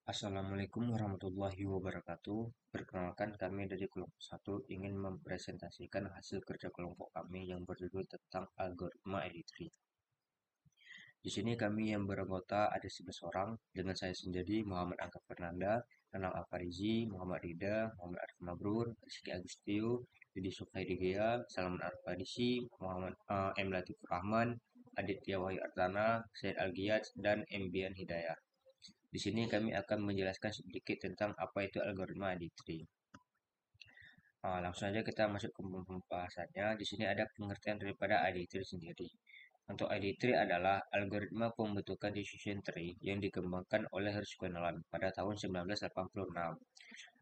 Assalamualaikum warahmatullahi wabarakatuh. Perkenalkan, kami dari kelompok 1 ingin mempresentasikan hasil kerja kelompok kami yang berjudul tentang algoritma editri. Di sini kami yang beranggota ada 11 orang dengan saya sendiri Muhammad Angga Fernanda, Nanang Afarizi, Muhammad Rida, Muhammad Arif Mabrur, Rizky Agustio, Didi Sukhairigea, Salman Arfadisi, Muhammad M. Latif Rahman, Aditya Wahyu Ardana, Syed Algiyat, dan Mbian Hidayah. Di sini kami akan menjelaskan sedikit tentang apa itu algoritma editri. Langsung saja kita masuk ke pembahasannya. Di sini ada pengertian daripada editri sendiri. Untuk editri adalah algoritma pembentukan decision tree yang dikembangkan oleh Hershey Quenelan pada tahun 1986.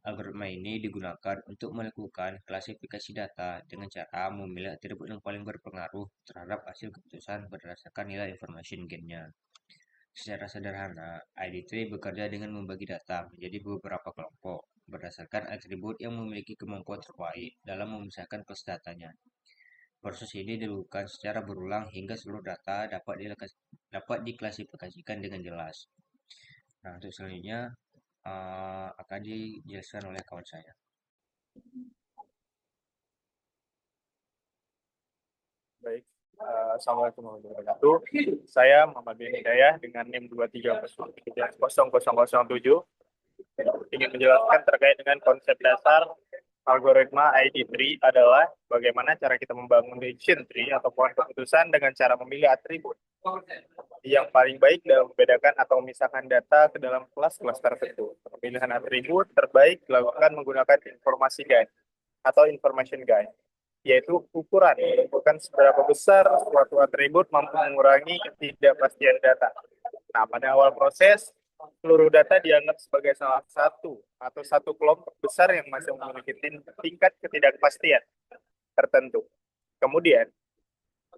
Algoritma ini digunakan untuk melakukan klasifikasi data dengan cara memilih atribut yang paling berpengaruh terhadap hasil keputusan berdasarkan nilai information gain-nya. Secara sederhana, ID3 bekerja dengan membagi data menjadi beberapa kelompok berdasarkan atribut yang memiliki kemampuan terbaik dalam memisahkan kelas datanya. Proses ini dilakukan secara berulang hingga seluruh data dapat diklasifikasikan dengan jelas. Nah, untuk selanjutnya akan dijelaskan oleh kawan saya. Baik, Assalamualaikum warahmatullahi wabarakatuh. Saya Muhammad bin Hidayah dengan NIM 230007 ingin menjelaskan terkait dengan konsep dasar algoritma ID3 adalah bagaimana cara kita membangun decision tree atau pohon keputusan dengan cara memilih atribut yang paling baik dalam membedakan atau memisahkan data ke dalam kelas-kelas tertentu. Pemilihan atribut terbaik dilakukan menggunakan informasi guide atau information guide, yaitu ukuran menentukan seberapa besar suatu atribut mampu mengurangi ketidakpastian data. Nah, pada awal proses, seluruh data dianggap sebagai salah satu atau satu kelompok besar yang masih memiliki tingkat ketidakpastian tertentu. Kemudian,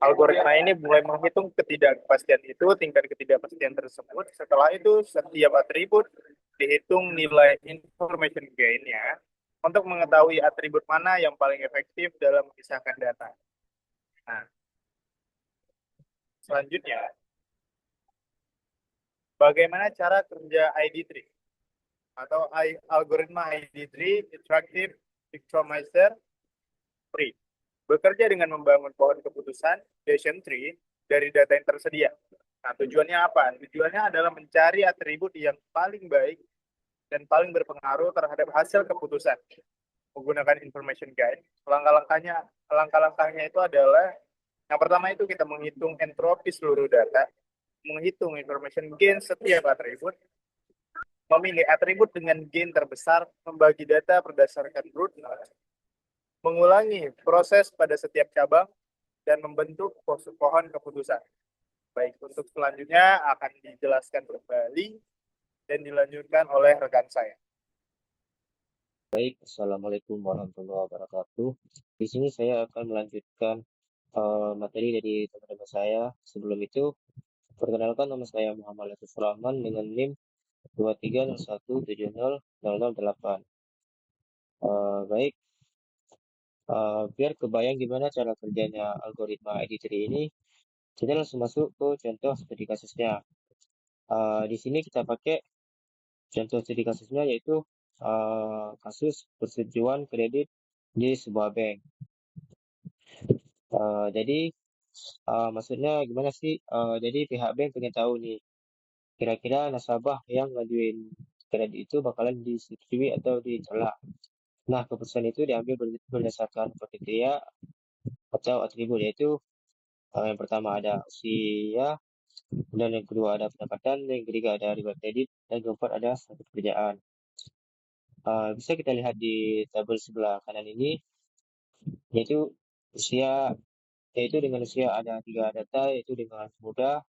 algoritma ini mulai menghitung ketidakpastian itu, tingkat ketidakpastian tersebut. Setelah itu, setiap atribut dihitung nilai information gain-nya untuk mengetahui atribut mana yang paling efektif dalam memisahkan data. Nah, selanjutnya, bagaimana cara kerja ID3 atau algoritma ID3 Interactive Spectrometer Tree? Bekerja dengan membangun pohon keputusan decision tree dari data yang tersedia. Nah, tujuannya apa? Tujuannya adalah mencari atribut yang paling baik dan paling berpengaruh terhadap hasil keputusan menggunakan information guide. Langkah-langkahnya itu adalah yang pertama itu kita menghitung entropi seluruh data, menghitung information gain setiap atribut, memilih atribut dengan gain terbesar, membagi data berdasarkan root, mengulangi proses pada setiap cabang, dan membentuk pohon keputusan. Baik, untuk selanjutnya akan dijelaskan kembali dan dilanjutkan oleh rekan saya. Baik, Assalamualaikum warahmatullahi wabarakatuh. Di sini saya akan melanjutkan materi dari teman-teman saya. Sebelum itu, perkenalkan nama saya Muhammad Latif Rahman dengan NIM 230170008. Baik, biar kebayang gimana cara kerjanya algoritma ID3 ini, kita langsung masuk ke contoh studi kasusnya. Di sini kita pakai contoh studi kasusnya yaitu kasus persetujuan kredit di sebuah bank. Jadi maksudnya gimana sih? Jadi pihak bank pengen tahu nih, kira-kira nasabah yang ngajuin kredit itu bakalan disetujui atau ditolak. Nah, keputusan itu diambil berdasarkan kriteria atau atribut, yaitu yang pertama ada usia, dan yang kedua ada pendapatan, yang ketiga ada riwayat kredit, dan keempat ada status pekerjaan. Bisa kita lihat di tabel sebelah kanan ini, yaitu usia, yaitu dengan usia ada 3 data, yaitu dengan muda,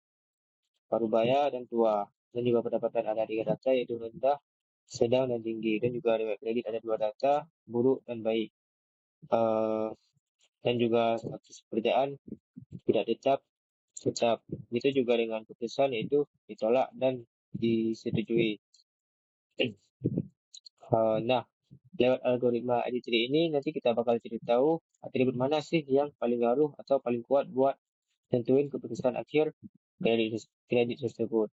parubaya, dan tua. Dan juga pendapatan ada 3 data, yaitu rendah, sedang, dan tinggi. Dan juga riwayat kredit ada 2 data, buruk dan baik. Dan juga status pekerjaan tidak tetap, tetap. Itu juga dengan keputusan yaitu ditolak dan disetujui. Nah, lewat algoritma ID3 ini nanti kita bakal cari tahu atribut mana sih yang paling ngaruh atau paling kuat buat tentuin keputusan akhir kredit tersebut.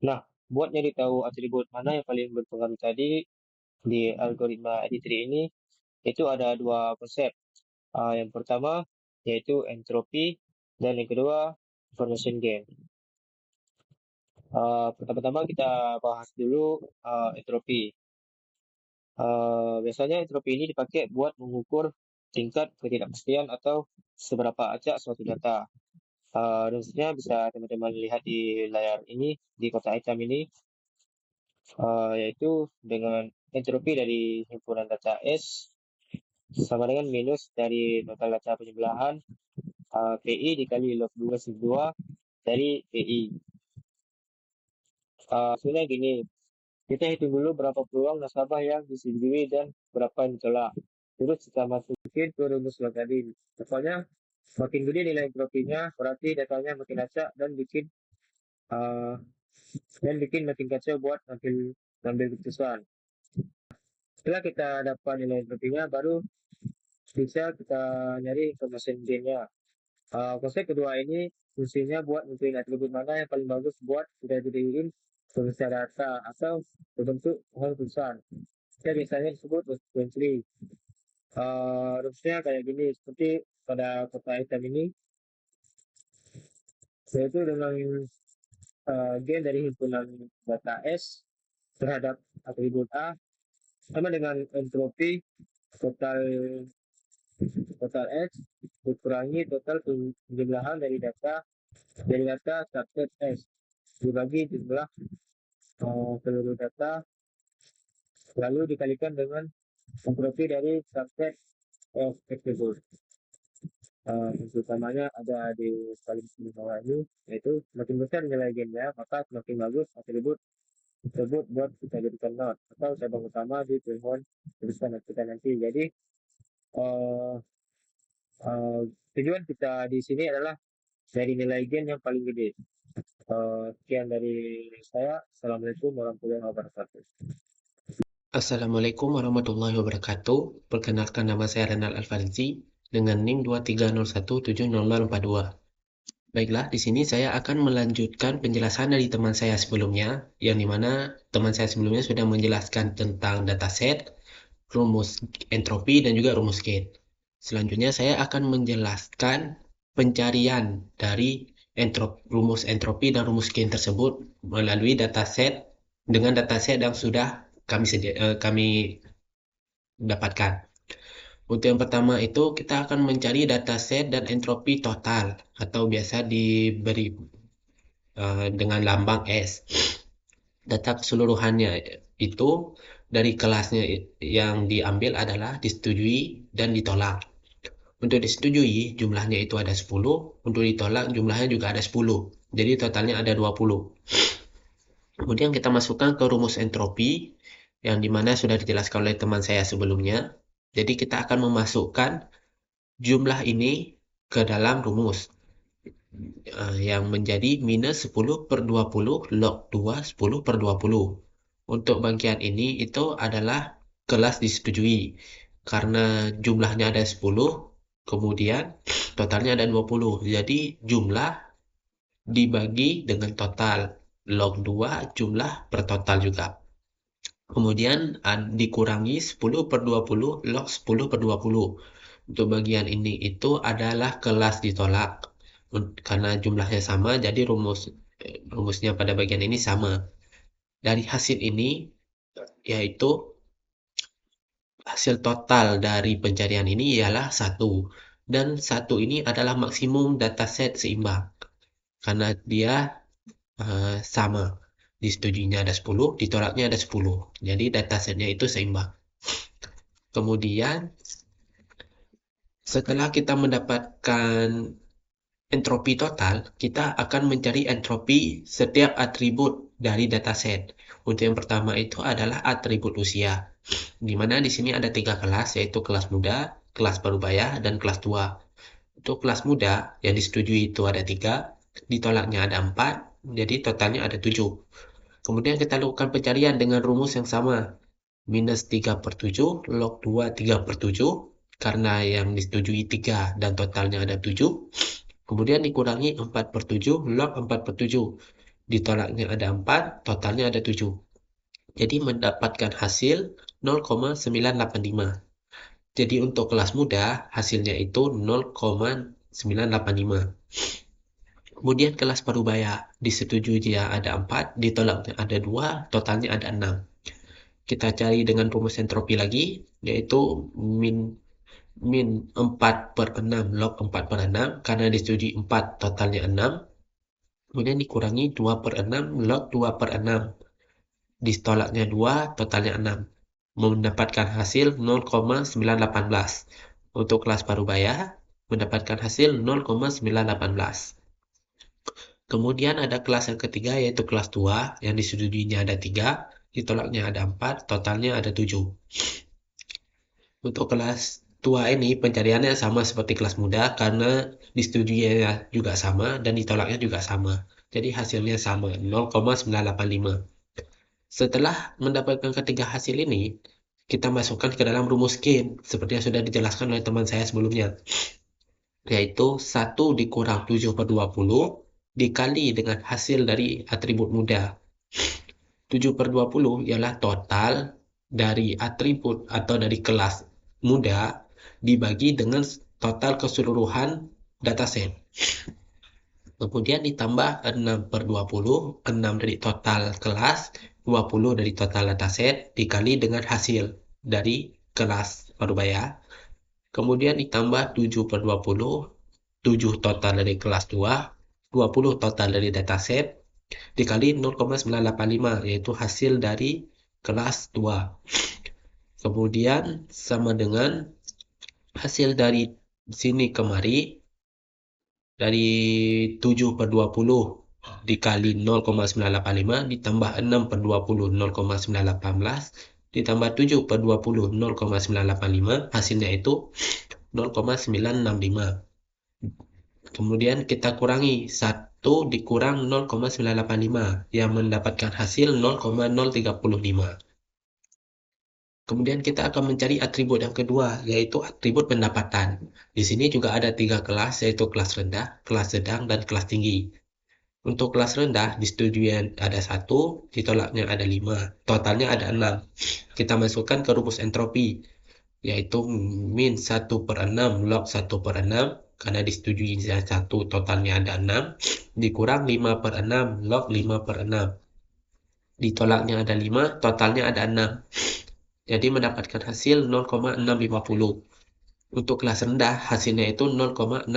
Nah, buat nyari tahu atribut mana yang paling berpengaruh tadi di algoritma ID3 ini, itu ada dua konsep. Yang pertama yaitu entropi dan yang kedua information gain. Pertama-tama kita bahas dulu entropi. Biasanya entropi ini dipakai buat mengukur tingkat ketidakpastian atau seberapa acak suatu data. Rumusnya bisa teman-teman lihat di layar ini, di kotak hitam ini, yaitu dengan entropi dari himpunan data S sama dengan minus dari total data penyebelahan PI dikali log 2/2 dari PI. Sebenarnya gini, kita hitung dulu berapa peluang nasabah yang disetujui dan berapa yang ditolak. Terus kita masukin ke rumus yang tadi. Pokoknya makin gede nilai entropinya, berarti datanya makin acak dan bikin makin kacau buat ngambil keputusan. Setelah kita dapat nilai entropinya, baru bisa kita nyari information gain-nya. Konsep kedua ini fungsinya buat nentuin atribut mana yang paling bagus buat kita jadiin sebagai data atau berbentuk pohon keputusan. Kita biasanya disebut constituent tree. Rumusnya kayak gini, seperti pada kotak hitam ini, yaitu dengan gain dari himpunan data S terhadap atribut A sama dengan entropi total X dikurangi total penjumlahan dari data subset S dibagi jumlah seluruh data lalu dikalikan dengan entropi dari subset F tersebut. Utamanya ada di paling bawah ini, yaitu semakin besar nilai gainnya maka semakin bagus atribut tersebut buat kita jadikan not atau cabang utama di pohon keputusan kita nanti. Jadi tujuan kita di sini adalah dari nilai gain yang paling gede. Sekian dari saya. Assalamualaikum warahmatullahi wabarakatuh. Assalamualaikum warahmatullahi wabarakatuh. Perkenalkan, nama saya Renal Alfarzi dengan NIM 23017042. Baiklah, di sini saya akan melanjutkan penjelasan dari teman saya sebelumnya, yang dimana teman saya sebelumnya sudah menjelaskan tentang dataset, rumus entropi, dan juga rumus gain. Selanjutnya saya akan menjelaskan pencarian dari rumus entropi dan rumus gain tersebut melalui dataset dengan dataset yang sudah kami dapatkan. Untuk yang pertama itu kita akan mencari dataset dan entropi total atau biasa diberi dengan lambang S. Data keseluruhannya itu dari kelasnya yang diambil adalah disetujui dan ditolak. Untuk disetujui jumlahnya itu ada 10, untuk ditolak jumlahnya juga ada 10. Jadi totalnya ada 20. Kemudian kita masukkan ke rumus entropi yang dimana sudah dijelaskan oleh teman saya sebelumnya. Jadi kita akan memasukkan jumlah ini ke dalam rumus yang menjadi minus 10/20 log 2 10/20. Untuk bagian ini itu adalah kelas disetujui karena jumlahnya ada 10, kemudian totalnya ada 20. Jadi jumlah dibagi dengan total log 2 jumlah per total juga. Kemudian dikurangi 10/20 log 10/20. Untuk bagian ini itu adalah kelas ditolak. Karena jumlahnya sama, jadi rumusnya pada bagian ini sama. Dari hasil ini, yaitu hasil total dari pencarian ini ialah 1. Dan 1 ini adalah maksimum dataset seimbang. Karena dia sama. Disetujuinya ada 10, ditolaknya ada 10. Jadi datasetnya itu seimbang. Kemudian setelah kita mendapatkan entropi total, kita akan mencari entropi setiap atribut dari dataset. Untuk yang pertama itu adalah atribut usia. Di mana di sini ada 3 kelas, yaitu kelas muda, kelas parubaya, dan kelas tua. Untuk kelas muda yang disetujui itu ada 3, ditolaknya ada 4, jadi totalnya ada 7. Kemudian kita lakukan pencarian dengan rumus yang sama. Minus 3/7 log 2 3/7 karena yang disetujui 3 dan totalnya ada 7. Kemudian dikurangi 4/7 log 4/7. ditolaknya ada 4, totalnya ada 7. Jadi mendapatkan hasil 0,985. Jadi untuk kelas muda hasilnya itu 0,985. Kemudian kelas parubaya disetujuinya ada 4, ditolaknya ada 2, totalnya ada 6. Kita cari dengan rumus entropi lagi, yaitu min 4 per 6 log 4 per 6, karena disetujui 4, totalnya 6. Kemudian dikurangi 2 per 6 log 2 per 6. Ditolaknya 2, totalnya 6. Mendapatkan hasil 0,918. Untuk kelas parubaya, mendapatkan hasil 0,918. Kemudian ada kelas yang ketiga, yaitu kelas tua, yang disetujuinya ada 3, ditolaknya ada 4, totalnya ada 7. Untuk kelas tua ini pencariannya sama seperti kelas muda karena disetujuinya juga sama dan ditolaknya juga sama. Jadi hasilnya sama, 0,985. Setelah mendapatkan ketiga hasil ini, kita masukkan ke dalam rumus Gain seperti yang sudah dijelaskan oleh teman saya sebelumnya, yaitu 1 dikurang 7 per 20 dikali dengan hasil dari atribut muda. 7 per 20 ialah total dari atribut atau dari kelas muda dibagi dengan total keseluruhan dataset. Kemudian ditambah 6 per 20, 6 dari total kelas, 20 dari total dataset, dikali dengan hasil dari kelas parubaya. Kemudian ditambah 7 per 20, 7 total dari kelas 2, 20 total dari dataset, dikali 0,985, yaitu hasil dari kelas 2. Kemudian sama dengan hasil dari sini kemari, dari 7 per 20 dikali 0,985 ditambah 6 per 20 0,918 ditambah 7 per 20 0,985, hasilnya itu 0,965. Kemudian kita kurangi 1 dikurang 0,985 yang mendapatkan hasil 0,035. Kemudian kita akan mencari atribut yang kedua, yaitu atribut pendapatan. Di sini juga ada 3 kelas, yaitu kelas rendah, kelas sedang, dan kelas tinggi. Untuk kelas rendah, disetujui ada 1, ditolaknya ada 5, totalnya ada 6. Kita masukkan ke rumus entropi, yaitu min 1 per 6 log 1 per 6, karena disetujui 1, totalnya ada 6, dikurang 5 per 6 log 5 per 6. Ditolaknya ada 5, totalnya ada 6. Jadi mendapatkan hasil 0,650. Untuk kelas rendah, hasilnya itu 0,650.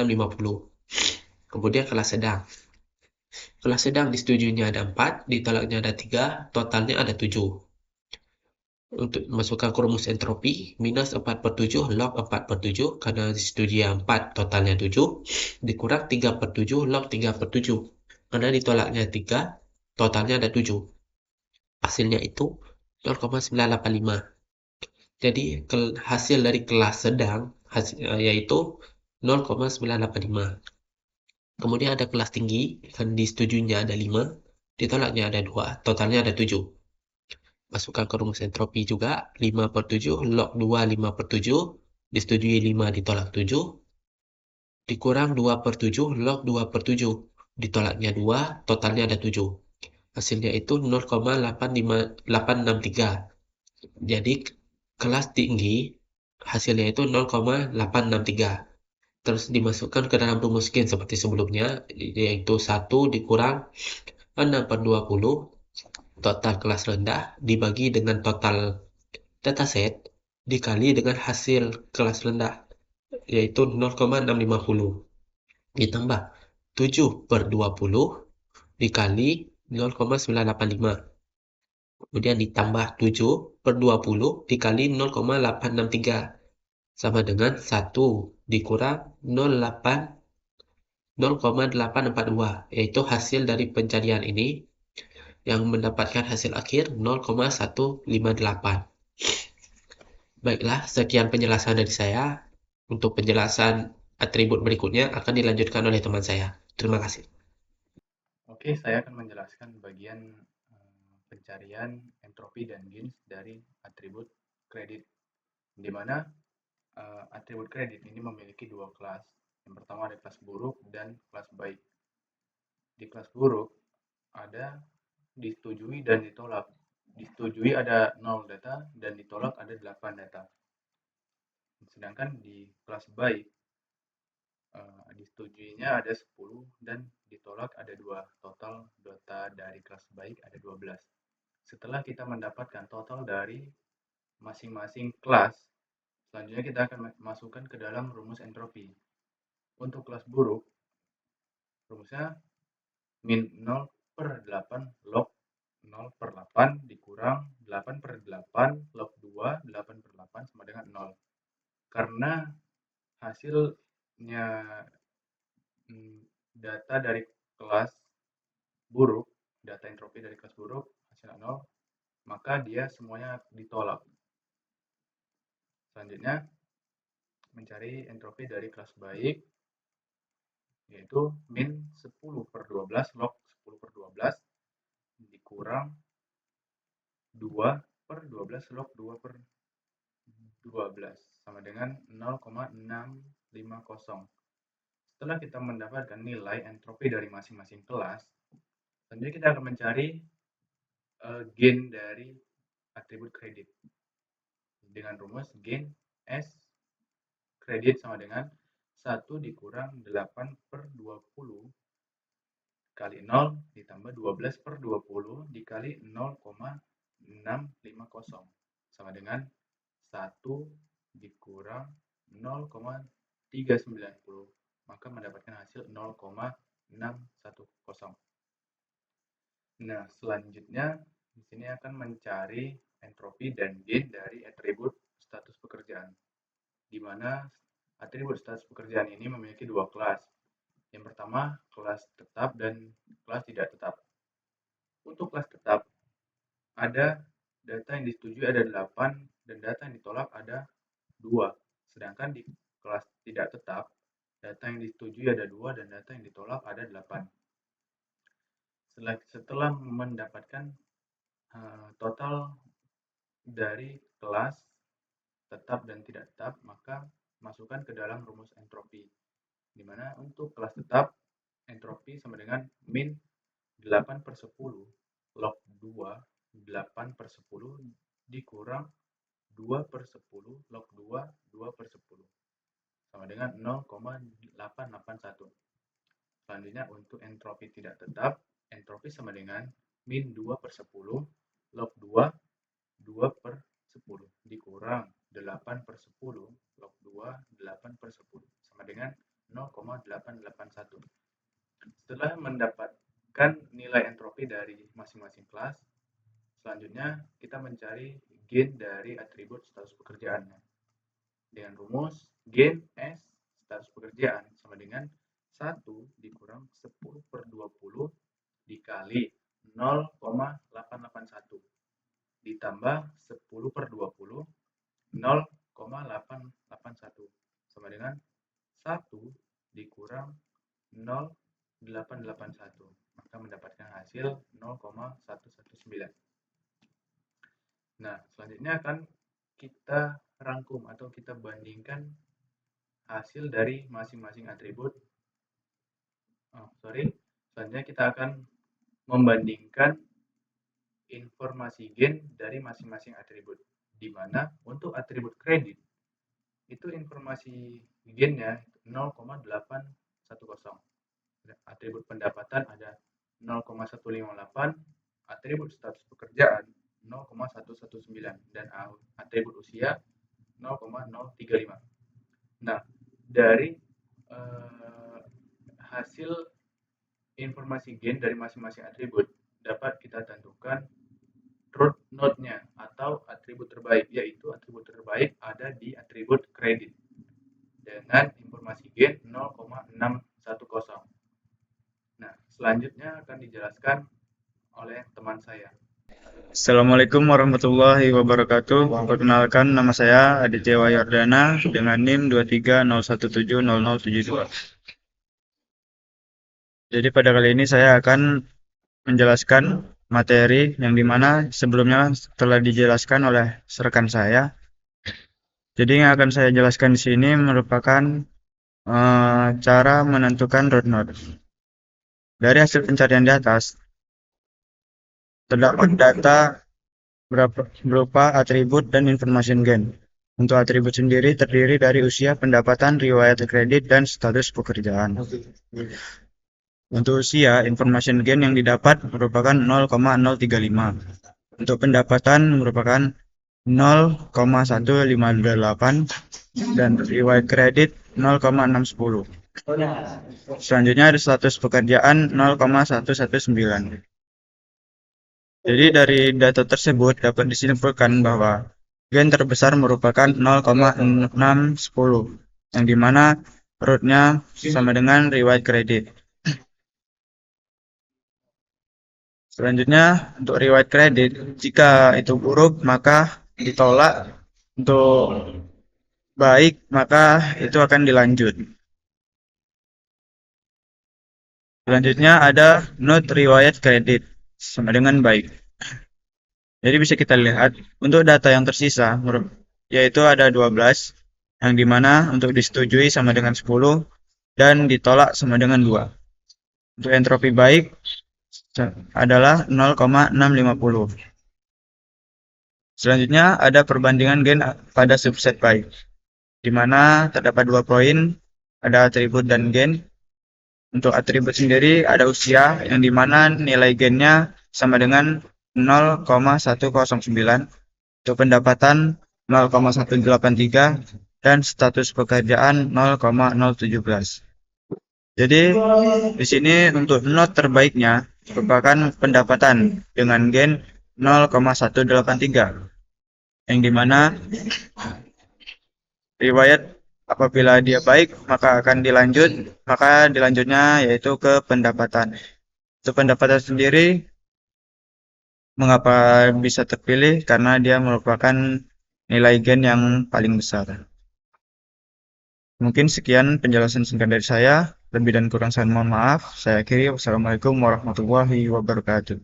Kemudian kelas sedang. Kelas sedang disetujuinya ada 4, ditolaknya ada 3, totalnya ada 7. Untuk masukkan ke rumus entropi, minus 4 per 7 log 4 per 7, karena disetujui 4, totalnya 7, dikurang 3 per 7 log 3 per 7, karena ditolaknya 3, totalnya ada 7. Hasilnya itu 0,985. Jadi hasil dari kelas sedang yaitu 0,985. Kemudian ada kelas tinggi, kan disetujuinya ada 5, ditolaknya ada 2, totalnya ada 7. Masukkan ke rumus entropi juga, 5 per 7 log 2 5 per 7, disetujui 5 ditolak 7, dikurang 2 per 7 log 2 per 7, ditolaknya 2, totalnya ada 7. Hasilnya itu 0,863. Jadi kelas tinggi hasilnya itu 0,863. Terus dimasukkan ke dalam rumus Gain seperti sebelumnya, yaitu 1 dikurang 6 per 20 total kelas rendah dibagi dengan total dataset dikali dengan hasil kelas rendah, yaitu 0,650, ditambah 7 per 20 dikali 0,985. Kemudian ditambah 7 per 20 dikali 0,863, sama dengan 1 dikurang 0,842, yaitu hasil dari pencarian ini yang mendapatkan hasil akhir 0,158. Baiklah, sekian penjelasan dari saya. Untuk penjelasan atribut berikutnya akan dilanjutkan oleh teman saya. Terima kasih. Oke, saya akan menjelaskan bagian pencarian entropi dan gains dari atribut kredit, di mana atribut kredit ini memiliki dua kelas. Yang pertama ada kelas buruk dan kelas baik. Di kelas buruk, ada disetujui dan ditolak. Disetujui ada 0 data dan ditolak ada 8 data. Sedangkan di kelas baik disetujuinya ada 10 dan ditolak ada 2. Total data dari kelas baik ada 12. Setelah kita mendapatkan total dari masing-masing kelas, selanjutnya kita akan masukkan ke dalam rumus entropi. Untuk kelas buruk, rumusnya min 0 per 8 log 0 per 8 dikurang 8 per 8 log 2, 8 per 8 sama dengan 0. Karena hasilnya data dari kelas buruk, data entropi dari kelas buruk hasilnya 0, maka dia semuanya ditolak. Selanjutnya, mencari entropi dari kelas baik, yaitu min 10 per 12 log 10 per 12 dikurang 2 per 12 log 2 per 12 sama dengan 0,650. Setelah kita mendapatkan nilai entropi dari masing-masing kelas, selanjutnya kita akan mencari gain dari atribut kredit dengan rumus gain S kredit sama dengan 1 dikurang 8 per 20 kali 0 ditambah 12 per 20 dikali 0,650 sama dengan 1 dikurang 0,390, maka mendapatkan hasil 0,610. Nah, selanjutnya di sini akan mencari entropi dan gain dari atribut status pekerjaan, di mana atribut status pekerjaan ini memiliki dua kelas. Yang pertama, kelas tetap dan kelas tidak tetap. Untuk kelas tetap, ada data yang disetujui ada 8 dan data yang ditolak ada 2. Sedangkan di kelas tidak tetap, data yang disetujui ada 2 dan data yang ditolak ada 8. Setelah mendapatkan total dari kelas tetap dan tidak tetap, maka masukkan ke dalam rumus entropi, di mana untuk kelas tetap entropi sama dengan min 8 per 10 log 2 8 per 10 dikurang 2 per 10 log 2 2 per 10 sama dengan 0,881. Selanjutnya untuk entropi tidak tetap, entropi sama dengan min 2 per 10 log 2 2 per 10 dikurang 8 per 10 log 2 8 per 10 sama dengan 0,881. Setelah mendapatkan nilai entropi dari masing-masing kelas, selanjutnya kita mencari gain dari atribut status pekerjaannya. Dengan rumus gain S status pekerjaan sama dengan 1 dikurang 10 per 20 dikali 0,881 ditambah 10 per 20 0,881 sama dengan 1 dikurang 0,881, maka mendapatkan hasil 0,119. Nah, selanjutnya akan kita rangkum atau kita bandingkan hasil dari masing-masing atribut. Selanjutnya kita akan membandingkan informasi gain dari masing-masing atribut, di mana untuk atribut kredit itu informasi gainnya 0,810. Atribut pendapatan ada 0,158, atribut status pekerjaan 0,119 dan atribut usia 0,035. Nah, dari hasil informasi gain dari masing-masing atribut dapat kita tentukan root node-nya atau atribut terbaik, yaitu atribut terbaik ada di atribut kredit dengan informasi gain 0,610. Nah, selanjutnya akan dijelaskan oleh teman saya. Assalamualaikum warahmatullahi wabarakatuh. Perkenalkan, nama saya Aditya Wayordana dengan NIM 2301700072. Jadi pada kali ini saya akan menjelaskan materi yang dimana sebelumnya telah dijelaskan oleh rekan saya. Jadi yang akan saya jelaskan di sini merupakan cara menentukan root node. Dari hasil pencarian di atas, terdapat data berupa atribut dan information gain. Untuk atribut sendiri terdiri dari usia, pendapatan, riwayat kredit, dan status pekerjaan. Untuk usia, information gain yang didapat merupakan 0,035. Untuk pendapatan merupakan 0,158 dan riwayat kredit 0,610. Selanjutnya ada status pekerjaan 0,119. Jadi dari data tersebut dapat disimpulkan bahwa gain terbesar merupakan 0,610, yang dimana rootnya sama dengan riwayat kredit. Selanjutnya untuk riwayat kredit, jika itu buruk maka ditolak, untuk baik maka itu akan dilanjut. Selanjutnya ada not riwayat kredit sama dengan baik. Jadi bisa kita lihat untuk data yang tersisa yaitu ada 12, yang dimana untuk disetujui sama dengan 10 dan ditolak sama dengan 2. Untuk entropi baik adalah 0,650. Selanjutnya ada perbandingan gain pada subset baik, di mana terdapat 2 poin, ada atribut dan gain. Untuk atribut sendiri ada usia, yang dimana nilai gainnya sama dengan 0,109, untuk pendapatan 0,183, dan status pekerjaan 0,017. Jadi di sini untuk not terbaiknya merupakan pendapatan dengan gain 0,183, yang dimana riwayat apabila dia baik maka dilanjutnya yaitu ke pendapatan. Untuk pendapatan sendiri mengapa bisa terpilih, karena dia merupakan nilai gain yang paling besar. Mungkin sekian penjelasan singkat dari saya. Lebih dan kurang saya mohon maaf. Saya akhiri. Wassalamualaikum warahmatullahi wabarakatuh.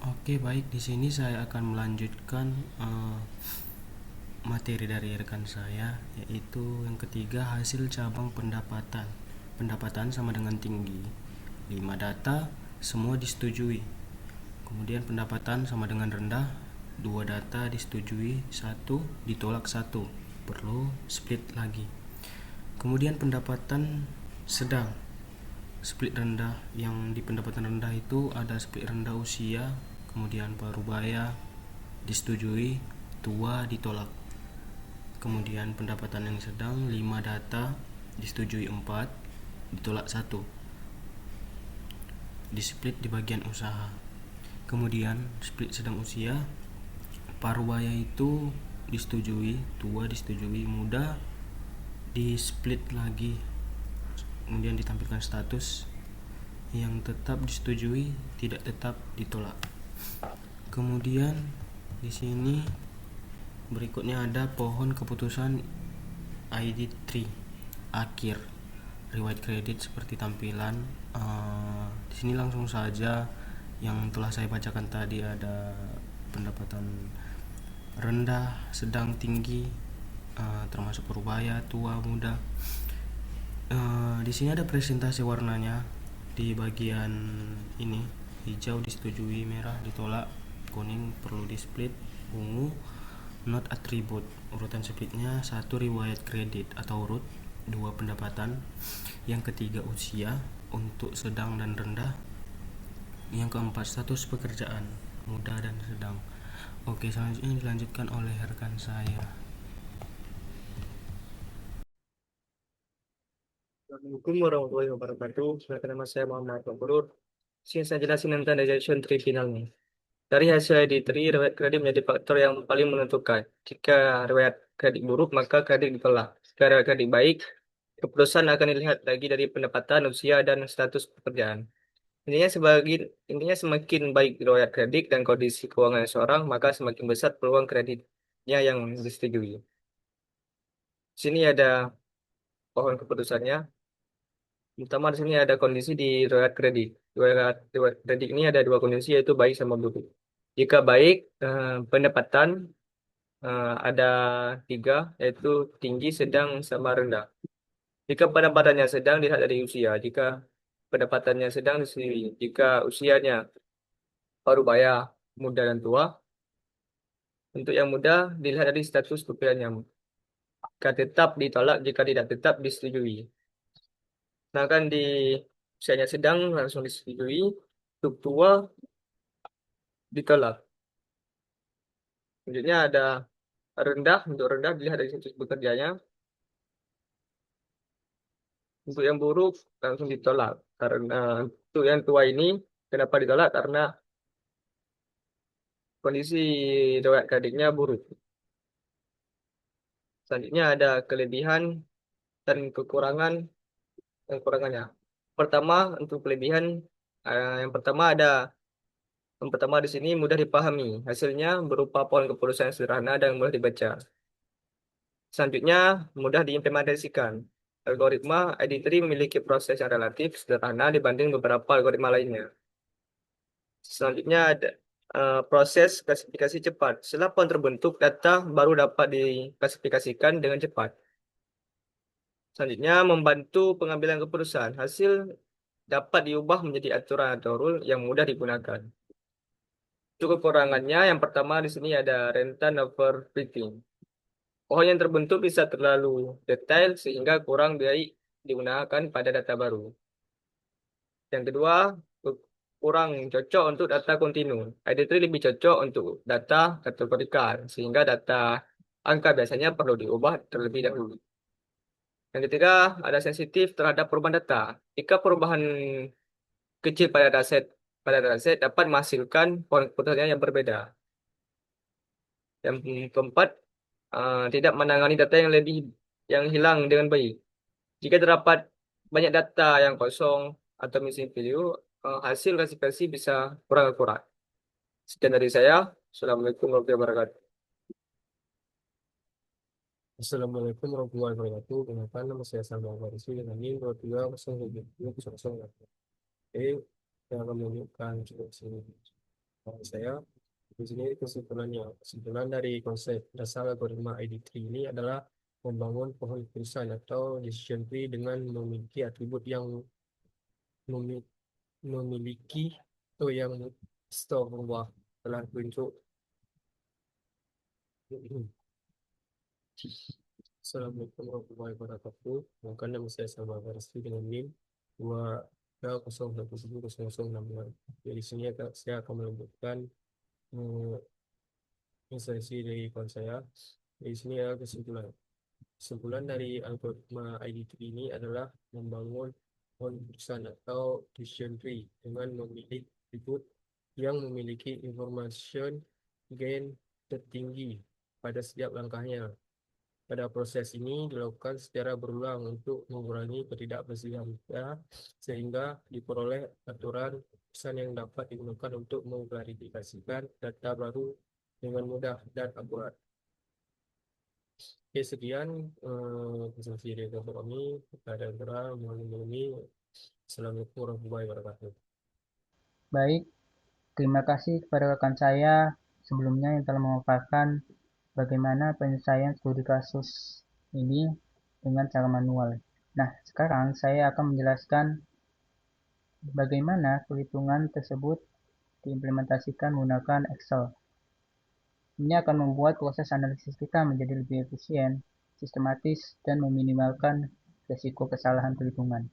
Oke, baik. Di sini saya akan melanjutkan materi dari rekan saya, yaitu yang ketiga, hasil cabang pendapatan. Pendapatan sama dengan tinggi. 5 data, semua disetujui. Kemudian pendapatan sama dengan rendah, 2 data disetujui, 1 ditolak 1. Perlu split lagi. Kemudian pendapatan sedang, split rendah. Yang di pendapatan rendah itu ada split rendah usia, kemudian parubaya disetujui, tua ditolak. Kemudian pendapatan yang sedang, 5 data disetujui 4, ditolak 1. Di-split di bagian usaha. Kemudian split sedang usia, parubaya itu disetujui, tua disetujui, muda di-split lagi. Kemudian ditampilkan status, yang tetap disetujui, tidak tetap ditolak. Kemudian di sini berikutnya ada pohon keputusan ID3 akhir riwayat kredit seperti tampilan. Di sini langsung saja yang telah saya bacakan tadi, ada pendapatan rendah, sedang, tinggi, termasuk parubaya, tua, muda. Di sini ada presentasi warnanya. Di bagian ini hijau disetujui, merah ditolak, kuning perlu di-split, ungu not atribut. Urutan splitnya 1 riwayat kredit atau root, 2 pendapatan, yang ketiga usia untuk sedang dan rendah, yang keempat status pekerjaan muda dan sedang. Oke, selanjutnya dilanjutkan oleh rekan saya. Assalamualaikum warahmatullahi wabarakatuh. Nama saya Muhammad Mabrur. Sini saya jelasin tentang decision tree finalnya. Dari hasil ID3, riwayat kredit menjadi faktor yang paling menentukan. Jika riwayat kredit buruk, maka kredit ditolak. Jika riwayat kredit baik, keputusan akan dilihat lagi dari pendapatan, usia, dan status pekerjaan. Intinya semakin baik riwayat kredit dan kondisi keuangan seseorang, maka semakin besar peluang kreditnya yang disetujui. Sini ada pohon keputusannya. Pertama di sini ada kondisi di riwayat kredit. Riwayat kredit ini ada 2 kondisi, yaitu baik sama buruk. Jika baik, pendapatan ada 3, yaitu tinggi, sedang, sama rendah. Jika pendapatannya sedang, dilihat dari usia. Jika pendapatannya sedang disetujui. Jika usianya parubaya, muda dan tua, untuk yang muda dilihat dari status pupilanya. Jika tetap ditolak, jika tidak tetap disetujui. Nah kan di usianya sedang langsung disetujui, untuk tua ditolak. Selanjutnya ada rendah, untuk rendah dilihat dari status bekerjanya. Untuk yang buruk langsung ditolak. Karena untuk yang tua ini kenapa ditolak? Karena kondisi riwayat kreditnya buruk. Selanjutnya ada kelebihan dan kekurangannya. Pertama untuk kelebihan, yang pertama di sini mudah dipahami. Hasilnya berupa poin keputusan yang sederhana dan mudah dibaca. Selanjutnya mudah diimplementasikan. Algoritma ID3 memiliki proses yang relatif sederhana dibanding beberapa algoritma lainnya. Selanjutnya ada proses klasifikasi cepat. Setelah pohon terbentuk, data baru dapat diklasifikasikan dengan cepat. Selanjutnya membantu pengambilan keputusan. Hasil dapat diubah menjadi aturan atau rule yang mudah digunakan. Untuk kekurangannya, yang pertama di sini ada rentan overfitting. Pohon yang terbentuk bisa terlalu detail sehingga kurang baik digunakan pada data baru. Yang kedua, kurang cocok untuk data kontinu. ID3 lebih cocok untuk data kategorikan, sehingga data angka biasanya perlu diubah terlebih dahulu. Yang ketiga, ada sensitif terhadap perubahan data. Jika perubahan kecil pada dataset dapat menghasilkan poin keputusan yang berbeda. Yang keempat, tidak menangani data yang hilang dengan baik. Jika terdapat banyak data yang kosong atau missing value, hasil klasifikasi bisa kurang akurat. Sekian dari saya. Assalamualaikum warahmatullahi wabarakatuh. Assalamualaikum warahmatullahi wabarakatuh. Kenalkan, nama saya Salman Farisi dengan NIM 230700. Saya akan menunjukkan sini saya. Di sini kesimpulan dari konsep dasar algoritma ID3 ini adalah membangun pohon keputusan atau decision tree dengan memiliki atribut yang memiliki atau yang store bawah telah dibentuk. Assalamualaikum warahmatullahi wabarakatuh. Mungkin nama saya Salman Farisi dengan NIM 2011000. Jadi sini saya akan melanjutkan instansi dari kawan saya. Di sini ada kesimpulan dari algoritma ID3 ini adalah membangun pohon keputusan atau decision tree dengan memilih atribut yang memiliki information gain tertinggi pada setiap langkahnya. Pada proses ini dilakukan secara berulang untuk mengurangi ketidakpastian data sehingga diperoleh aturan keputusan yang dapat digunakan untuk mengklarifikasikan data baru dengan mudah dan akurat. Oke, sekian presentasi dari kami. Ada yang mengenai. Assalamualaikum warahmatullahi wabarakatuh. Baik, terima kasih kepada rekan saya sebelumnya yang telah memaparkan bagaimana penyelesaian studi kasus ini dengan cara manual. Nah, sekarang saya akan menjelaskan bagaimana perhitungan tersebut diimplementasikan menggunakan Excel. Ini akan membuat proses analisis kita menjadi lebih efisien, sistematis, dan meminimalkan risiko kesalahan perhitungan.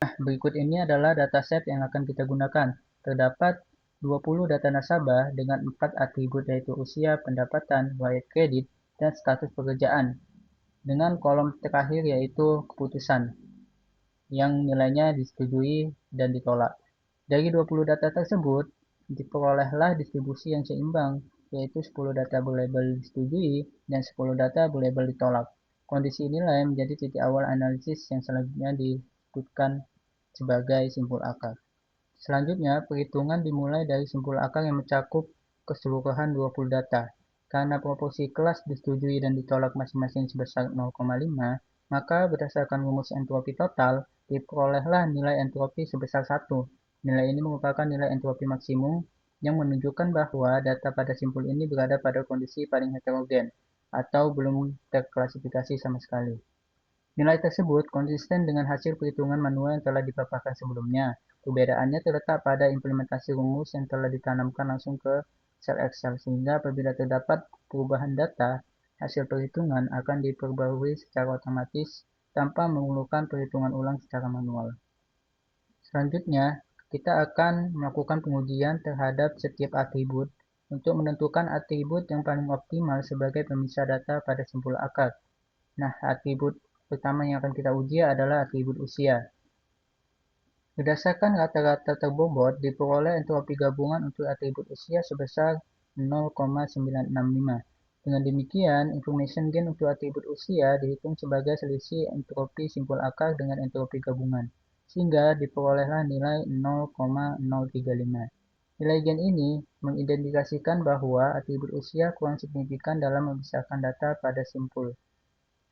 Nah, berikut ini adalah dataset yang akan kita gunakan. Terdapat 20 data nasabah dengan 4 atribut yaitu usia, pendapatan, riwayat kredit, dan status pekerjaan. Dengan kolom terakhir yaitu keputusan yang nilainya disetujui dan ditolak. Dari 20 data tersebut, diperolehlah distribusi yang seimbang yaitu 10 data berlabel disetujui dan 10 data berlabel ditolak. Kondisi inilah yang menjadi titik awal analisis yang selanjutnya disebutkan sebagai simpul akar. Selanjutnya, perhitungan dimulai dari simpul akar yang mencakup keseluruhan 20 data. Karena proporsi kelas disetujui dan ditolak masing-masing sebesar 0,5, maka berdasarkan rumus entropi total, diperolehlah nilai entropi sebesar 1. Nilai ini merupakan nilai entropi maksimum yang menunjukkan bahwa data pada simpul ini berada pada kondisi paling heterogen atau belum terklasifikasi sama sekali. Nilai tersebut konsisten dengan hasil perhitungan manual yang telah dipaparkan sebelumnya. Perbedaannya terletak pada implementasi rumus yang telah ditanamkan langsung ke sel Excel, sehingga apabila terdapat perubahan data, hasil perhitungan akan diperbarui secara otomatis tanpa memerlukan perhitungan ulang secara manual. Selanjutnya, kita akan melakukan pengujian terhadap setiap atribut untuk menentukan atribut yang paling optimal sebagai pemisah data pada simpul akar. Nah, atribut pertama yang akan kita uji adalah atribut usia. Berdasarkan rata-rata terbobot, diperoleh entropi gabungan untuk atribut usia sebesar 0,965. Dengan demikian, information gain untuk atribut usia dihitung sebagai selisih entropi simpul akar dengan entropi gabungan, sehingga diperolehlah nilai 0,035. Nilai gain ini mengidentifikasikan bahwa atribut usia kurang signifikan dalam memisahkan data pada simpul.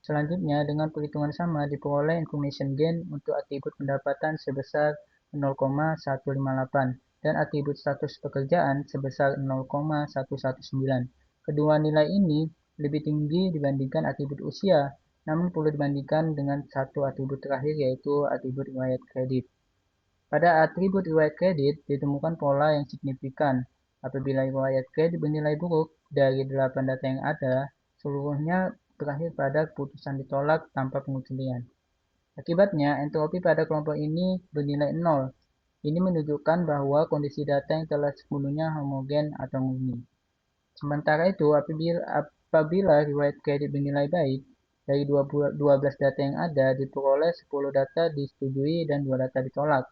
Selanjutnya, dengan perhitungan sama diperoleh information gain untuk atribut pendapatan sebesar 0,158 dan atribut status pekerjaan sebesar 0,119. Kedua nilai ini lebih tinggi dibandingkan atribut usia, namun perlu dibandingkan dengan satu atribut terakhir, yaitu atribut riwayat kredit. Pada atribut riwayat kredit ditemukan pola yang signifikan. Apabila riwayat kredit bernilai buruk dari 8 data yang ada, seluruhnya berakhir pada keputusan ditolak tanpa pengecualian. Akibatnya, entropi pada kelompok ini bernilai 0. Ini menunjukkan bahwa kondisi data yang telah sebelumnya homogen atau murni. Sementara itu, apabila riwayat kredit bernilai baik, dari 12 data yang ada, diperoleh 10 data disetujui dan 2 data ditolak,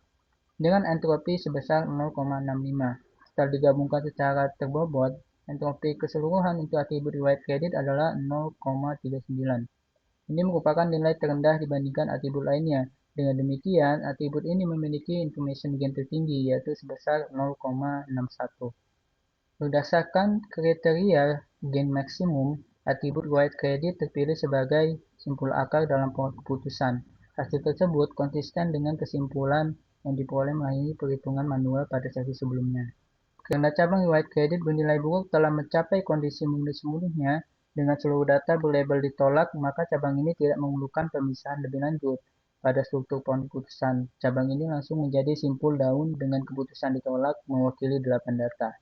dengan entropi sebesar 0,65. Setelah digabungkan secara terbobot, entropi keseluruhan untuk atribut riwayat kredit adalah 0,39. Ini merupakan nilai terendah dibandingkan atribut lainnya. Dengan demikian, atribut ini memiliki information gain tertinggi, yaitu sebesar 0,61. Berdasarkan kriteria gain maksimum, atribut riwayat kredit terpilih sebagai simpul akar dalam keputusan. Hasil tersebut konsisten dengan kesimpulan yang diperoleh melalui perhitungan manual pada sesi sebelumnya. Karena cabang riwayat kredit bernilai buruk telah mencapai kondisi murni-seluruhnya dengan seluruh data berlabel ditolak, maka cabang ini tidak memerlukan pemisahan lebih lanjut. Pada struktur pohon keputusan, cabang ini langsung menjadi simpul daun dengan keputusan ditolak mewakili 8 data.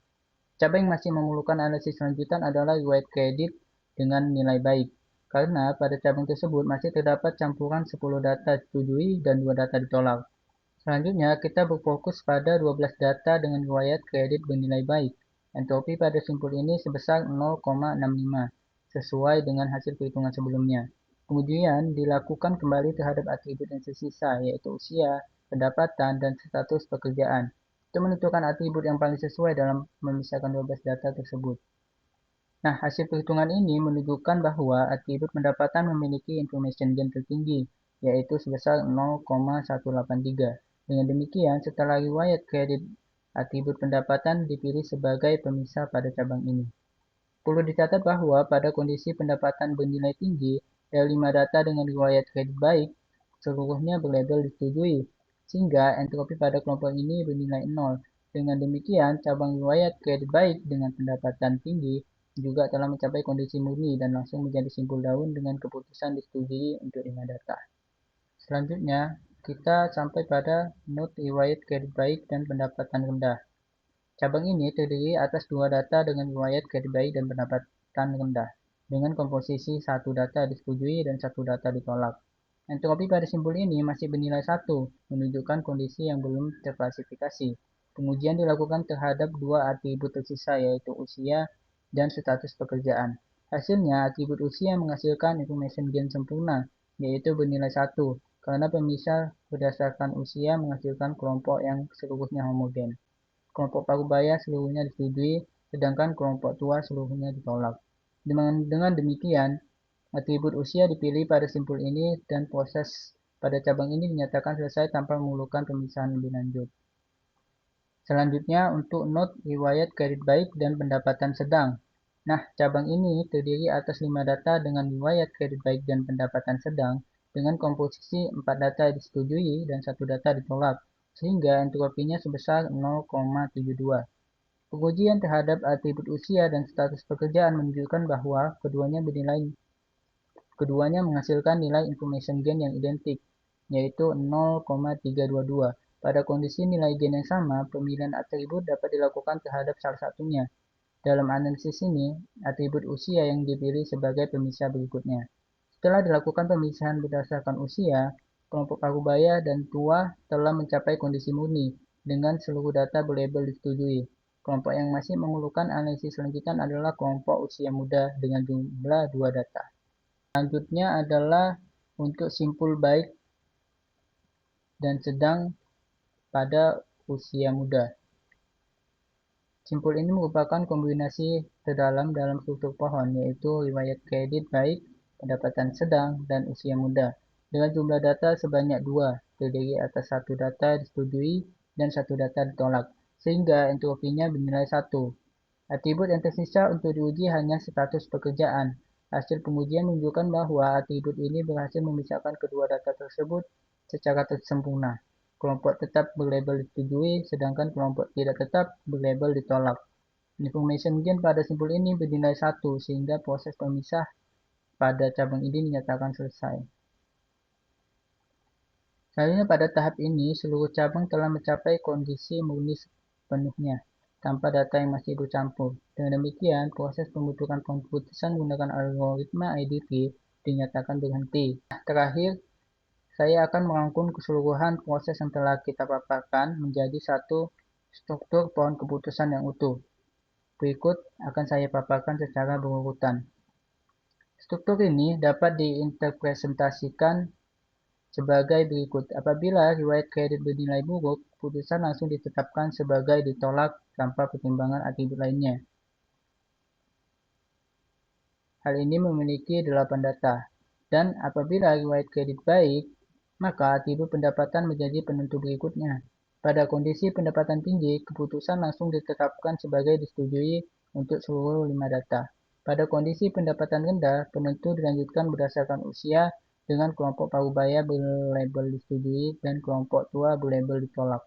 Cabang yang masih memerlukan analisis lanjutan adalah riwayat kredit dengan nilai baik, karena pada cabang tersebut masih terdapat campuran 10 data disetujui dan 2 data ditolak. Selanjutnya, kita berfokus pada 12 data dengan riwayat kredit bernilai baik. Entropi pada simpul ini sebesar 0,65, sesuai dengan hasil perhitungan sebelumnya. Kemudian dilakukan kembali terhadap atribut yang tersisa, yaitu usia, pendapatan, dan status pekerjaan, untuk menentukan atribut yang paling sesuai dalam memisahkan 12 data tersebut. Nah, hasil perhitungan ini menunjukkan bahwa atribut pendapatan memiliki information gain tertinggi, yaitu sebesar 0,183. Dengan demikian, setelah riwayat kredit, atribut pendapatan dipilih sebagai pemisah pada cabang ini. Perlu dicatat bahwa pada kondisi pendapatan bernilai tinggi, dari 5 data dengan riwayat kredit baik, seluruhnya berlabel disetujui, sehingga entropi pada kelompok ini bernilai 0. Dengan demikian, cabang riwayat kredit baik dengan pendapatan tinggi juga telah mencapai kondisi murni dan langsung menjadi simpul daun dengan keputusan disetujui untuk 5 data. Selanjutnya, kita sampai pada not riwayat kredit baik dan pendapatan rendah. Cabang ini terdiri atas 2 data dengan riwayat kredit baik dan pendapatan rendah, dengan komposisi 1 data disetujui dan 1 data ditolak. Entropi pada simpul ini masih bernilai 1, menunjukkan kondisi yang belum terklasifikasi. Pengujian dilakukan terhadap 2 atribut tersisa, yaitu usia dan status pekerjaan. Hasilnya, atribut usia menghasilkan information gain sempurna, yaitu bernilai 1, karena pemisah berdasarkan usia menghasilkan kelompok yang seluruhnya homogen. Kelompok parubaya seluruhnya disetujui, sedangkan kelompok tua seluruhnya ditolak. Dengan demikian, atribut usia dipilih pada simpul ini dan proses pada cabang ini dinyatakan selesai tanpa memerlukan pemisahan lebih lanjut. Selanjutnya, untuk not riwayat kredit baik dan pendapatan sedang. Nah, cabang ini terdiri atas 5 data dengan riwayat kredit baik dan pendapatan sedang dengan komposisi 4 data disetujui dan 1 data ditolak, sehingga entropinya sebesar 0,72. Pengujian terhadap atribut usia dan status pekerjaan menunjukkan bahwa keduanya bernilai Keduanya menghasilkan nilai information gain yang identik, yaitu 0,322. Pada kondisi nilai gain yang sama, pemilihan atribut dapat dilakukan terhadap salah satunya. Dalam analisis ini, atribut usia yang dipilih sebagai pemisah berikutnya. Setelah dilakukan pemisahan berdasarkan usia, kelompok parubaya dan tua telah mencapai kondisi murni dengan seluruh data berlabel disetujui. Kelompok yang masih memerlukan analisis lanjutan adalah kelompok usia muda dengan jumlah 2 data. Selanjutnya adalah untuk simpul baik dan sedang pada usia muda. Simpul ini merupakan kombinasi terdalam dalam struktur pohon, yaitu riwayat kredit baik, pendapatan sedang, dan usia muda, dengan jumlah data sebanyak 2, terdiri atas 1 data disetujui dan 1 data ditolak, sehingga entropinya bernilai 1. Atribut yang tersisa untuk diuji hanya status pekerjaan. Hasil pengujian menunjukkan bahwa atribut ini berhasil memisahkan kedua data tersebut secara sempurna. Kelompok tetap berlabel disetujui, sedangkan kelompok tidak tetap berlabel ditolak. Information gain pada simpul ini bernilai 1, sehingga proses pemisah pada cabang ini dinyatakan selesai. Selanjutnya pada tahap ini, seluruh cabang telah mencapai kondisi murni sepenuhnya, tanpa data yang masih bercampur. Dengan demikian, proses pembentukan keputusan menggunakan algoritma IDT dinyatakan berhenti. Terakhir, saya akan merangkum keseluruhan proses yang telah kita paparkan menjadi satu struktur pohon keputusan yang utuh. Berikut akan saya paparkan secara berurutan. Struktur ini dapat diinterpretasikan sebagai berikut. Apabila riwayat kredit bernilai buruk, keputusan langsung ditetapkan sebagai ditolak tanpa pertimbangan atribut lainnya. Hal ini memiliki 8 data. Dan apabila riwayat kredit baik, maka atribut pendapatan menjadi penentu berikutnya. Pada kondisi pendapatan tinggi, keputusan langsung ditetapkan sebagai disetujui untuk seluruh 5 data. Pada kondisi pendapatan rendah, penentu dilanjutkan berdasarkan usia dengan kelompok parubaya berlabel disetujui dan kelompok tua berlabel ditolak.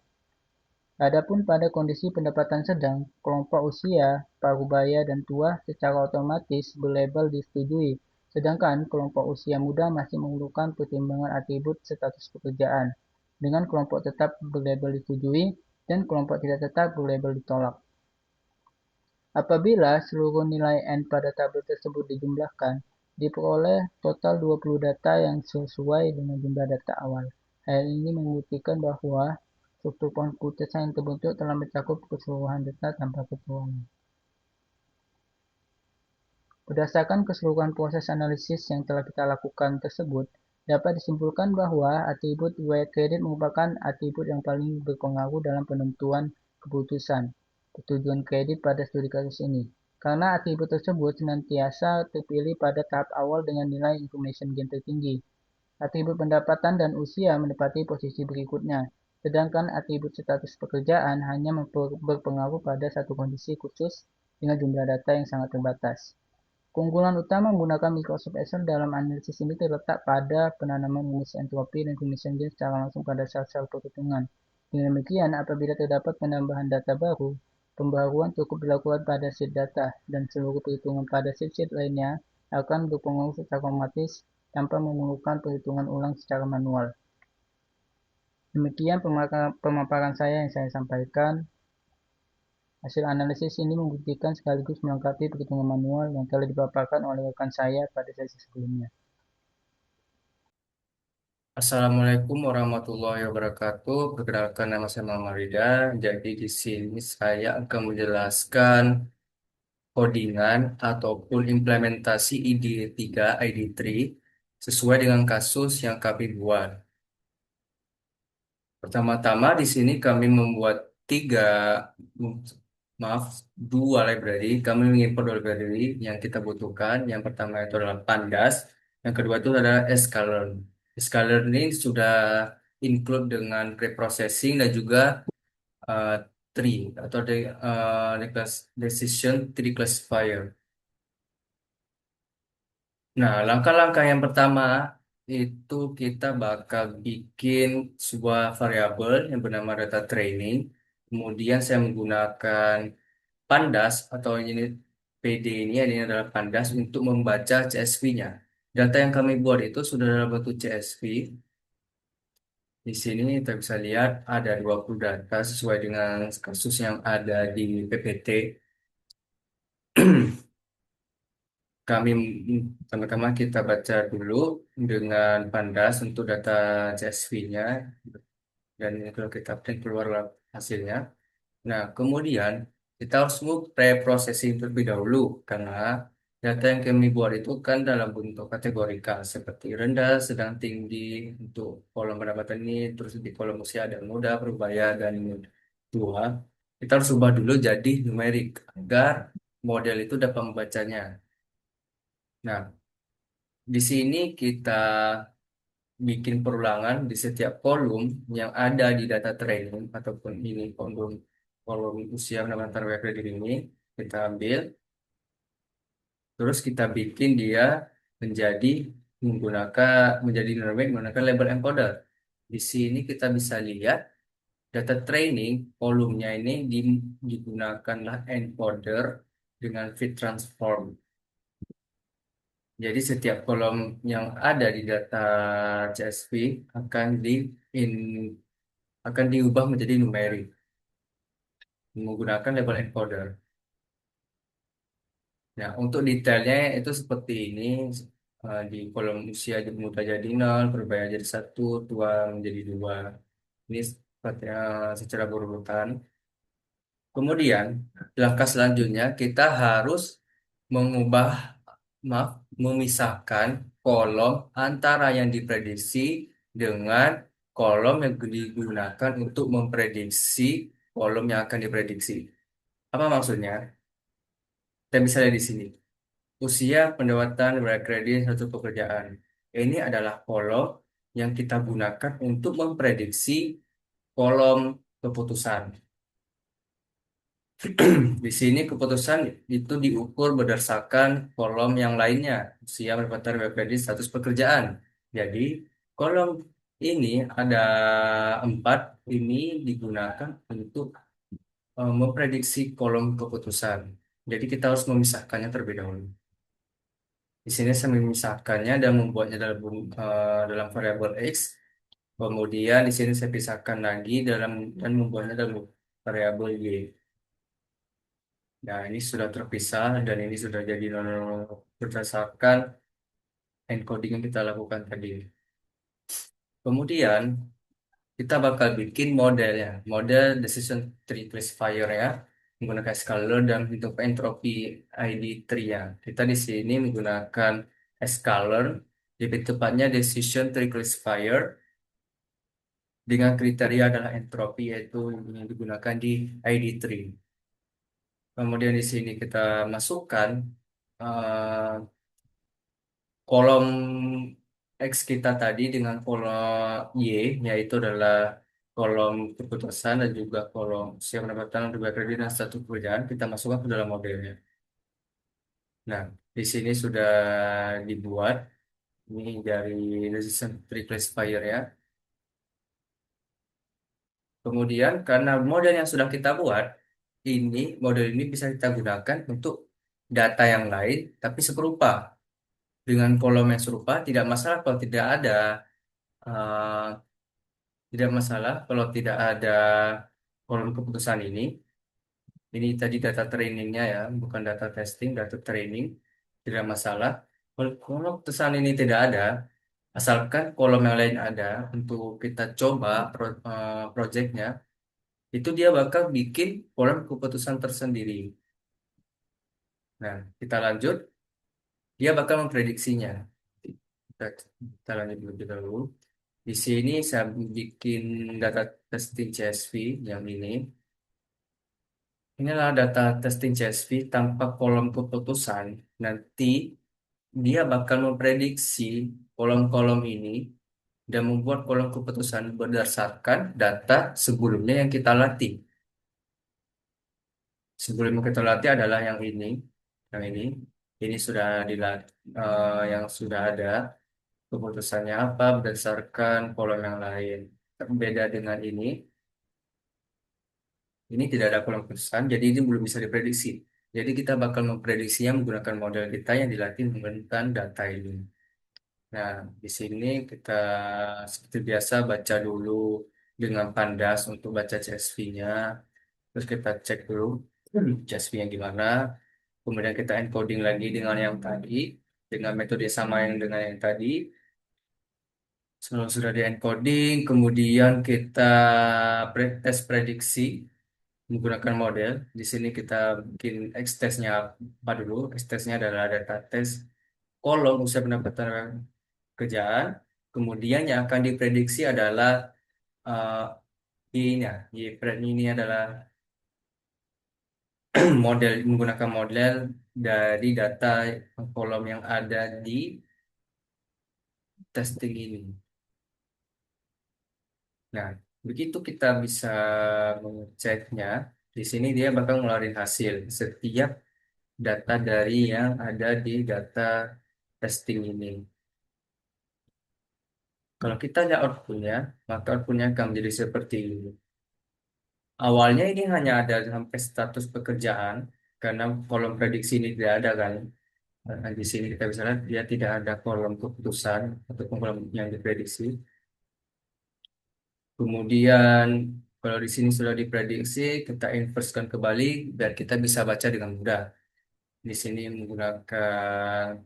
Adapun pada kondisi pendapatan sedang, kelompok usia, parubaya, dan tua secara otomatis berlabel disetujui, sedangkan kelompok usia muda masih memerlukan pertimbangan atribut status pekerjaan, dengan kelompok tetap berlabel disetujui dan kelompok tidak tetap berlabel ditolak. Apabila seluruh nilai N pada tabel tersebut dijumlahkan, diperoleh total 20 data yang sesuai dengan jumlah data awal. Hal ini membuktikan bahwa struktur pohon keputusan yang terbentuk telah mencakup keseluruhan data tanpa kekurangan. Berdasarkan keseluruhan proses analisis yang telah kita lakukan tersebut, dapat disimpulkan bahwa atribut riwayat kredit merupakan atribut yang paling berpengaruh dalam penentuan keputusan persetujuan kredit pada studi kasus ini. Karena atribut tersebut senantiasa terpilih pada tahap awal dengan nilai information gain tertinggi. Atribut pendapatan dan usia menempati posisi berikutnya, sedangkan atribut status pekerjaan hanya berpengaruh pada satu kondisi khusus dengan jumlah data yang sangat terbatas. Keunggulan utama menggunakan Microsoft Excel dalam analisis ini terletak pada penanaman rumus entropi dan information gain secara langsung pada sel-sel perhitungan. Dengan demikian, apabila terdapat penambahan data baru, pembaruan cukup dilakukan pada sheet data, dan seluruh perhitungan pada sheet-sheet lainnya akan berpengaruh secara otomatis tanpa memerlukan perhitungan ulang secara manual. Demikian pemaparan saya yang saya sampaikan. Hasil analisis ini membuktikan sekaligus melengkapi perhitungan manual yang telah dipaparkan oleh rekan saya pada sesi sebelumnya. Assalamualaikum warahmatullahi wabarakatuh. Perkenalkan, nama saya Muhammad Rida. Jadi di sini saya akan menjelaskan codingan ataupun implementasi ID3 sesuai dengan kasus yang kami buat. Pertama-tama di sini kami membuat dua library. Kami mengimport dua library yang kita butuhkan. Yang pertama itu adalah Pandas, yang kedua itu adalah sklearn. Sklearn ini sudah include dengan preprocessing dan juga tree atau decision tree classifier. Nah, langkah-langkah yang pertama itu kita bakal bikin sebuah variabel yang bernama data training. Kemudian saya menggunakan Pandas atau ini PD ini adalah Pandas untuk membaca CSV-nya. Data yang kami buat itu sudah dalam bentuk CSV. Di sini kita bisa lihat ada 20 data sesuai dengan kasus yang ada di PPT. Kami Pertama-tama kita baca dulu dengan Pandas untuk data CSV-nya dan kalau kita print keluar hasilnya. Nah, kemudian kita harus pre-processing terlebih dahulu karena data yang kami buat itu kan dalam bentuk kategorikal seperti rendah, sedang, tinggi untuk kolom pendapatan ini, terus di kolom usia ada muda, berbaya, dan tua. Kita harus ubah dulu jadi numerik agar model itu dapat membacanya. Nah, di sini kita bikin perulangan di setiap kolom yang ada di data training ataupun ini kolom kolom usia pendapatan web kredit ini kita ambil, terus kita bikin dia menjadi menjadi dynamic menggunakan label encoder. Di sini kita bisa lihat data training kolomnya ini digunakanlah encoder dengan fit transform. Jadi setiap kolom yang ada di data CSV akan diubah menjadi numerik menggunakan label encoder. Nah, untuk detailnya itu seperti ini. Di kolom usia muda jadi 0, berbaya jadi 1, tua menjadi 2. Ini sepertinya secara berurutan. Kemudian, langkah selanjutnya kita harus mengubah, memisahkan kolom antara yang diprediksi dengan kolom yang digunakan untuk memprediksi kolom yang akan diprediksi. Apa maksudnya? Kita bisa lihat di sini. Usia pendapatan kredit satu pekerjaan. Ini adalah kolom yang kita gunakan untuk memprediksi kolom keputusan. Di sini keputusan itu diukur berdasarkan kolom yang lainnya, usia pendapatan kredit status pekerjaan. Jadi kolom ini ada 4, ini digunakan untuk memprediksi kolom keputusan. Jadi kita harus memisahkannya terlebih dahulu. Di sini saya memisahkannya dan membuatnya dalam variabel X. Kemudian di sini saya pisahkan lagi dan membuatnya dalam variabel Y. Nah, ini sudah terpisah dan ini sudah jadi berdasarkan encoding yang kita lakukan tadi. Kemudian kita bakal bikin modelnya, model decision tree classifier ya, menggunakan scalar dan bentuk entropy ID tree ya. Kita di sini menggunakan scalar, lebih tepatnya decision tree classifier dengan kriteria adalah entropy yaitu yang digunakan di ID tree. Kemudian di sini kita masukkan kolom X kita tadi dengan kolom Y, yaitu adalah kolom keputusan dan juga kolom siap pendapatan dan kredit dan satu pekerjaan, kita masukkan ke dalam modelnya. Nah, di sini sudah dibuat, ini dari decision tree classifier ya. Kemudian karena model yang sudah kita buat, model ini bisa kita gunakan untuk data yang lain, tapi serupa. Dengan kolom yang serupa, tidak masalah kalau tidak ada kolom keputusan ini. Ini tadi data trainingnya ya, bukan data testing, data training. Tidak masalah. Kalau kolom keputusan ini tidak ada, asalkan kolom yang lain ada untuk kita coba projectnya, itu dia bakal bikin kolom keputusan tersendiri. Nah, kita lanjut. Dia bakal memprediksinya. Kita lanjut lebih dahulu. Di sini saya bikin data testing CSV yang ini. Inilah data testing CSV tanpa kolom keputusan. Nanti dia bakal memprediksi kolom-kolom ini dan membuat kolom keputusan berdasarkan data sebelumnya yang kita latih. Sebelum kita latih adalah yang ini, ini sudah yang sudah ada keputusannya apa berdasarkan kolom yang lain. Beda dengan ini tidak ada kolom keputusan, jadi ini belum bisa diprediksi. Jadi kita bakal memprediksinya menggunakan model kita yang dilatih menggunakan data ini. Nah, di sini kita seperti biasa baca dulu dengan Pandas untuk baca CSV-nya. Terus kita cek dulu CSV-nya gimana. Kemudian kita encoding lagi dengan yang tadi, dengan metode sama yang dengan yang tadi. Kalau sudah di encoding, kemudian kita tes prediksi menggunakan model. Di sini kita bikin X-test-nya apa dulu? X-test-nya adalah data test kolom usia pendapatan kerjaan. Kemudian yang akan diprediksi adalah uh, Y-nya. Ini adalah model menggunakan model dari data kolom yang ada di testing ini. Nah, begitu kita bisa mengeceknya, di sini dia bakal ngeluarin hasil setiap data dari yang ada di data testing ini. Kalau kita lihat outputnya, maka outputnya akan menjadi seperti ini. Awalnya ini hanya ada sampai status pekerjaan, karena kolom prediksi ini tidak ada kan. Nah, di sini kita bisa lihat dia tidak ada kolom keputusan atau kolom yang diprediksi. Kemudian kalau di sini sudah diprediksi, kita inversekan kembali biar kita bisa baca dengan mudah. Di sini menggunakan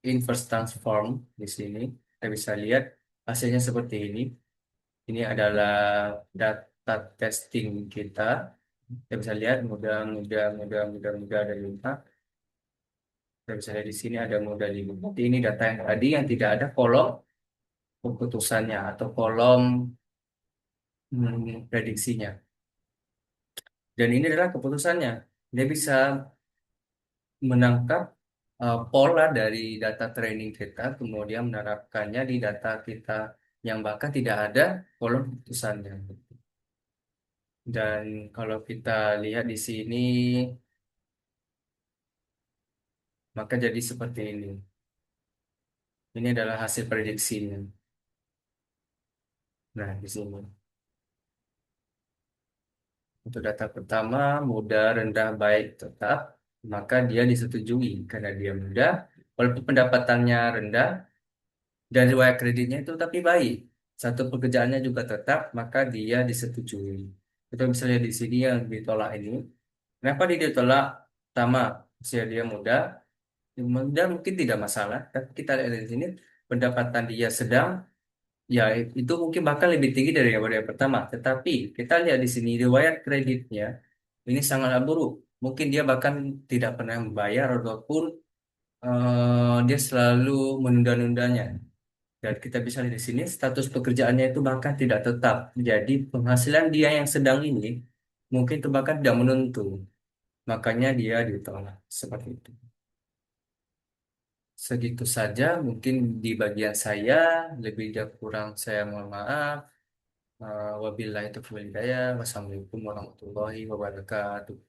inverse transform di sini kita bisa lihat hasilnya seperti ini. Ini adalah data testing kita. Kita bisa lihat mudah ada 5. Kita bisa lihat di sini ada mudah 5. Jadi ini data yang tadi yang tidak ada kolom keputusannya atau kolom prediksinya. Dan ini adalah keputusannya. Dia bisa menangkap pola dari data training kita, kemudian menerapkannya di data kita yang bahkan tidak ada kolom keputusannya. Dan kalau kita lihat di sini, maka jadi seperti ini. Ini adalah hasil prediksinya. Nah, di sini. Untuk data pertama, mudah, rendah, baik, tetap, maka dia disetujui karena dia mudah, walaupun pendapatannya rendah, dan riwayat kreditnya itu tapi baik. Satu pekerjaannya juga tetap, maka dia disetujui. Kita bisa lihat di sini yang ditolak ini. Kenapa dia ditolak? Pertama, usia dia muda. Muda mungkin tidak masalah, tapi kita lihat di sini pendapatan dia sedang, ya itu mungkin bahkan lebih tinggi daripada yang pertama. Tetapi kita lihat di sini riwayat kreditnya ini sangatlah buruk. Mungkin dia bahkan tidak pernah membayar ataupun dia selalu menunda-nundanya. Dan kita bisa lihat di sini status pekerjaannya itu bahkan tidak tetap. Jadi penghasilan dia yang sedang ini mungkin itu bahkan tidak menentu. Makanya dia ditolak seperti itu. Segitu saja mungkin di bagian saya, lebih dan kurang saya mohon maaf. Wabillahi taufiq wal hidayah. Wassalamualaikum warahmatullahi wabarakatuh.